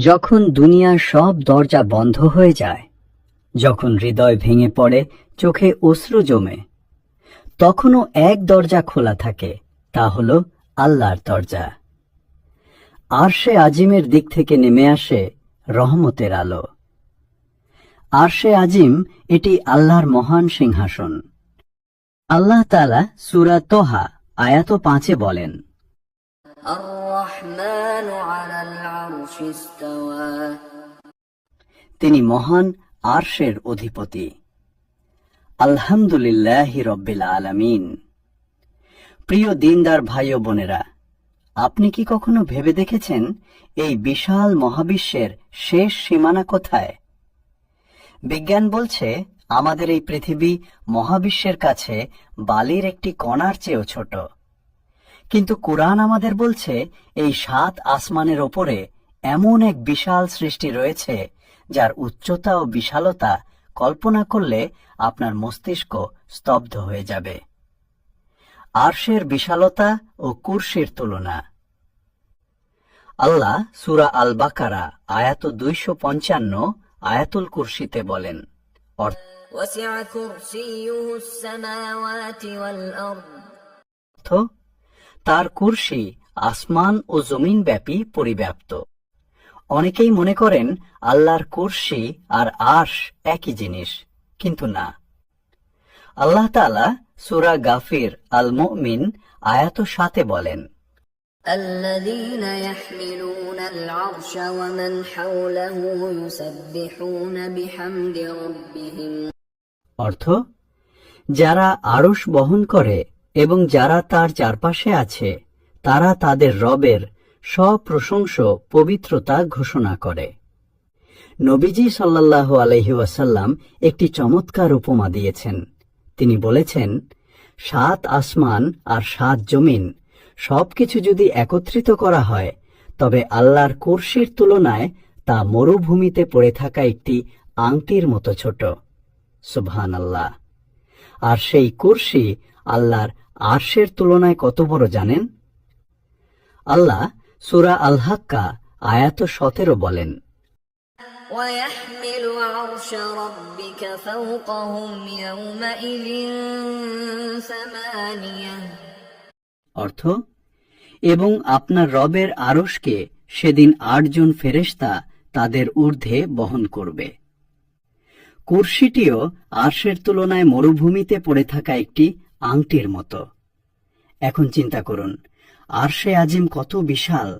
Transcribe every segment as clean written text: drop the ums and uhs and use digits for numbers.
যখন দুনিয়ার সব দরজা বন্ধ হয়ে যায়, যখন হৃদয় ভেঙে পড়ে, চোখে অশ্রু জমে, তখনও এক দরজা খোলা থাকে, তা হল আল্লাহর দরজা। আরশে আজিমের দিক থেকে নেমে আসে রহমতের আলো। আরশে আজিম, এটি আল্লাহর মহান সিংহাসন। আল্লাহ তাআলা সূরা তোহা আয়াত 5 বলেন, তিনি মহান আরশের অধিপতি। আলহামদুলিল্লাহি রব্বিল আলামিন। প্রিয় দিনদার ভাই ও বোনেরা, আপনি কি কখনো ভেবে দেখেছেন এই বিশাল মহাবিশ্বের শেষ সীমানা কোথায়? বিজ্ঞান বলছে আমাদের এই পৃথিবী মহাবিশ্বের কাছে বালির একটি কণার চেয়েও ছোট। কিন্তু কুরআন আমাদের বলছে এই 7 আসমানের ওপরে এমন এক বিশাল সৃষ্টি রয়েছে যার উচ্চতা ও বিশালতা কল্পনা করলে আপনার মস্তিষ্ক স্তব্ধ হয়ে যাবে। আরশের বিশালতা ও কুরসির তুলনা। আল্লাহ সূরা আল বাকারা আয়াত 255 আয়াতুল কুরসিতে বলেন, তার কুরসি আসমান ও জমিন ব্যাপী পরিব্যাপ্ত। অনেকেই মনে করেন আল্লাহর কুরসি আর আরশ একই জিনিস, কিন্তু না। আল্লাহ তাআলা সূরা গাফির আল মুমিন আয়াত 7 বলেন, الذين يحملون العرش ومن حوله يسبحون بحمد ربهم। অর্থ, যারা আরশ বহন করে এবং যারা তার চারপাশে আছে তারা তাদের রবের সপ্রশংস পবিত্রতা ঘোষণা করে। নবীজি সাল্লাল্লাহু আলাইহি ওয়াসাল্লাম একটি চমৎকার উপমা দিয়েছেন। তিনি বলেছেন, 7 আসমান আর 7 জমিন সবকিছু যদি একত্রিত করা হয় তবে আল্লাহর কুরসির তুলনায় তা মরুভূমিতে পড়ে থাকা একটি আংটির মতো ছোট। সুবহানাল্লাহ। আর সেই কুরসি আল্লাহর আরশের তুলনায় কত বড় জানেন? আল্লাহ সূরা আল হাক্কা আয়াত 17 বলেন, وَيَحْمِلُ عَرْشَ رَبِّكَ فَوْقَهُمْ يَوْمَئِذٍ ثَمَانِيَةٌ। অর্থ, এবং আপনার রবের আরশকে সেদিন 8 জন ফেরেশতা তাদের ঊর্ধ্বে বহন করবে। কুরসিটিও আরশের তুলনায় মরুভূমিতে পড়ে থাকা একটি আংটির মতো। এখন চিন্তা করুন, আরশে আজিম কত বিশাল!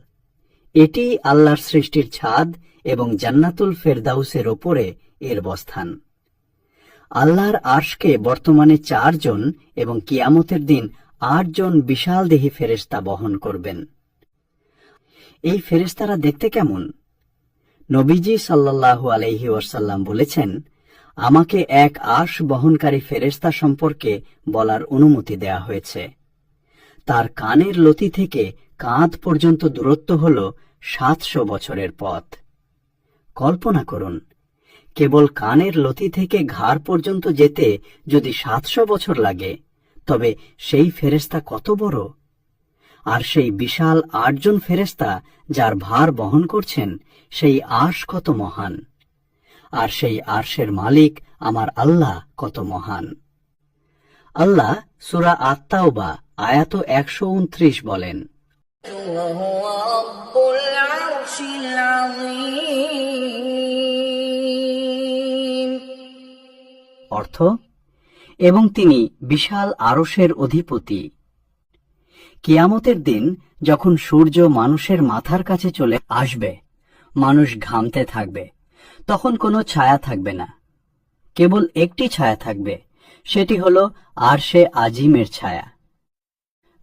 এটি আল্লাহর সৃষ্টির ছাদ এবং জান্নাতুল ফেরদাউসের ওপরে এর অবস্থান। আল্লাহর আরশকে বর্তমানে 4 জন এবং কিয়ামতের দিন 8 জন বিশালদেহী ফেরেশতা বহন করবেন। এই ফেরেশতারা দেখতে কেমন? নবীজি সাল্লাল্লাহু আলাইহি ওয়াসাল্লাম বলেছেন, আমাকে এক আরশ বহনকারী ফেরেশতা সম্পর্কে বলার অনুমতি দেয়া হয়েছে। তার কানের লতি থেকে কাঁধ পর্যন্ত দূরত্ব হল 700 বছরের পথ। কল্পনা করুন, কেবল কানের লতি থেকে ঘাড় পর্যন্ত যেতে যদি 700 বছর লাগে, তবে সেই ফেরেশতা কত বড়! আর সেই বিশাল 8 জন ফেরেশতা যার ভার বহন করছেন, সেই আরশ কত মহান! আর সেই আরশের মালিক আমার আল্লাহ কত মহান! আল্লাহ সূরা আত-তাওবা আয়াত 129 বলেন, অর্থ, এবং তিনি বিশাল আরশের অধিপতি। কিয়ামতের দিন যখন সূর্য মানুষের মাথার কাছে চলে আসবে, মানুষ ঘামতে থাকবে, তখন কোনো ছায়া থাকবে না, কেবল একটি ছায়া থাকবে, সেটি হলো আরশে আজিমের ছায়া।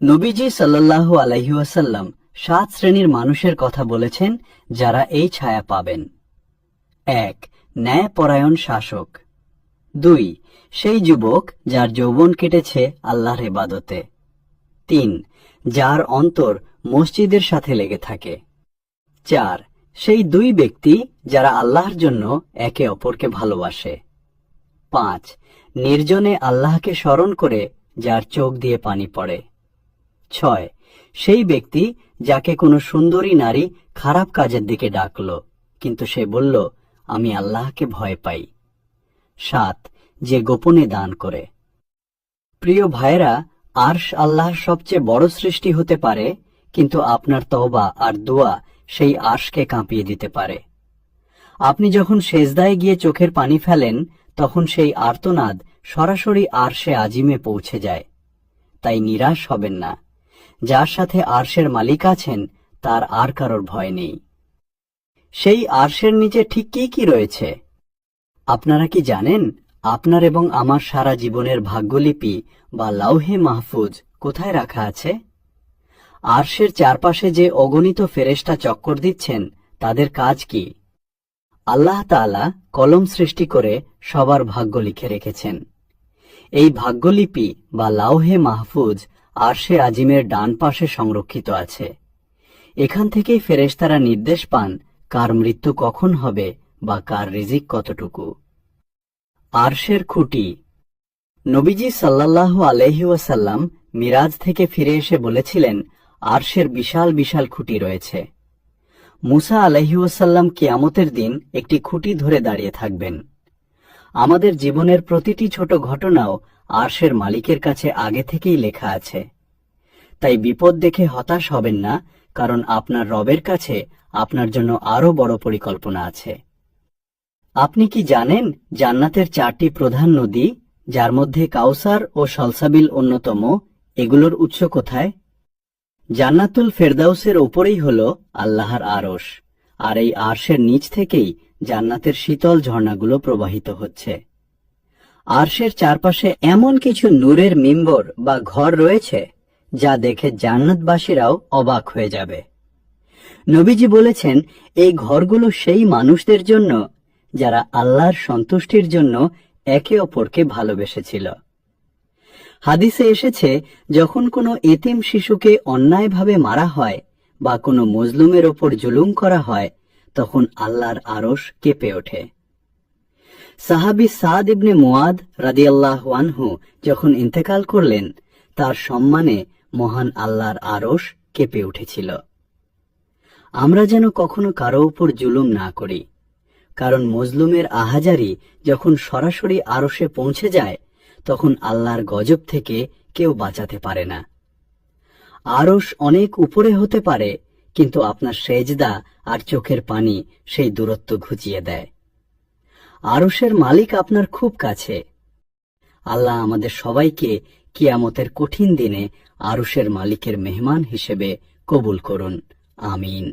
নবীজি সাল্লাল্লাহু আলাইহি ওয়াসাল্লাম 7 শ্রেণীর মানুষের কথা বলেছেন যারা এই ছায়া পাবেন। 1. ন্যায়পরায়ণ শাসক। 2. সেই যুবক যার যৌবন কেটেছে আল্লাহর ইবাদতে। 3. যার অন্তর মসজিদের সাথে লেগে থাকে। 4. সেই 2 ব্যক্তি যারা আল্লাহর জন্য একে অপরকে ভালোবাসে। 5. নির্জনে আল্লাহকে স্মরণ করে যার চোখ দিয়ে পানি পড়ে। 6. সেই ব্যক্তি যাকে কোনো সুন্দরী নারী খারাপ কাজের দিকে ডাকল, কিন্তু সে বলল, আমি আল্লাহকে ভয় পাই। 7. যে গোপনে দান করে। প্রিয় ভাইরা, আরশ আল্লাহর সবচেয়ে বড় সৃষ্টি হতে পারে, কিন্তু আপনার তওবা আর দোয়া সেই আরশকে কাঁপিয়ে দিতে পারে। আপনি যখন সেজদায় গিয়ে চোখের পানি ফেলেন, তখন সেই আর্তনাদ সরাসরি আরশে আজিমে পৌঁছে যায়। তাই নিরাশ হবেন না। যার সাথে আরশের মালিক আছেন, তার আর কারোর ভয় নেই। সেই আরশের নিচে ঠিক কি কি রয়েছে? আপনারা কি জানেন আপনার এবং আমার সারা জীবনের ভাগ্যলিপি বা লাউহে মাহফুজ কোথায় রাখা আছে? আরশের চারপাশে যে অগণিত ফেরেশতা চক্কর দিচ্ছেন, তাদের কাজ কি? আল্লাহ তাআলা কলম সৃষ্টি করে সবার ভাগ্য লিখে রেখেছেন। এই ভাগ্যলিপি বা লাউহে মাহফুজ আরশে আজিমের ডান পাশে সংরক্ষিত আছে। এখান থেকেই ফেরেশতারা নির্দেশ পান কার মৃত্যু কখন হবে বা কার রিজিক কতটুকু। আরশের খুঁটি। নবীজি সাল্লাল্লাহু আলাইহি ওয়াসাল্লাম মিরাজ থেকে ফিরে এসে বলেছিলেন, আরশের বিশাল বিশাল খুঁটি রয়েছে। মুসা আলাইহি ওয়াসাল্লাম কিয়ামতের দিন একটি খুঁটি ধরে দাঁড়িয়ে থাকবেন। আমাদের জীবনের প্রতিটি ছোট ঘটনাও আরশের মালিকের কাছে আগে থেকেই লেখা আছে। তাই বিপদ দেখে হতাশ হবেন না, কারণ আপনার রবের কাছে আপনার জন্য আরো বড় পরিকল্পনা আছে। আপনি কি জানেন জান্নাতের 4টি প্রধান নদী, যার মধ্যে কাউসার ও সলসাবিল অন্যতম, এগুলোর উৎস কোথায়? জান্নাতুল ফেরদাউসের ওপরেই হল আল্লাহর আরশ, আর এই আরশের নিচ থেকেই জান্নাতের শীতল ঝর্ণাগুলো প্রবাহিত হচ্ছে। আরশের চারপাশে এমন কিছু নূরের মিম্বর বা ঘর রয়েছে, যা দেখে জান্নাতবাসীরাও অবাক হয়ে যাবে। নবীজি বলেছেন, এই ঘরগুলো সেই মানুষদের জন্য যারা আল্লাহর সন্তুষ্টির জন্য একে অপরকে ভালোবেসেছিল। হাদিসে এসেছে, যখন কোনো এতিম শিশুকে অন্যায়ভাবে মারা হয় বা কোনো মজলুমের ওপর জুলুম করা হয়, তখন আল্লাহর আরশ কেঁপে ওঠে। সাহাবী সাদ ইবনে মুআদ রাদিয়াল্লাহু আনহু যখন ইন্তেকাল করলেন, তার সম্মানে মহান আল্লাহর আরশ কেঁপে উঠেছিল। আমরা যেন কখনো কারো উপর জুলুম না করি, কারণ মজলুমের আহাজারি যখন সরাসরি আরশে পৌঁছে যায়, তখন আল্লাহর গজব থেকে কেউ বাঁচাতে পারে না। আরশ অনেক উপরে হতে পারে, কিন্তু আপনার সেজদা আর চোখের পানি সেই দূরত্ব ঘুচিয়ে দেয়। আরশের মালিক আপনার খুব কাছে। আল্লাহ আমাদের সবাইকে কিয়ামতের কঠিন দিনে আরশের মালিকের মেহমান হিসেবে কবুল করুন। আমিন।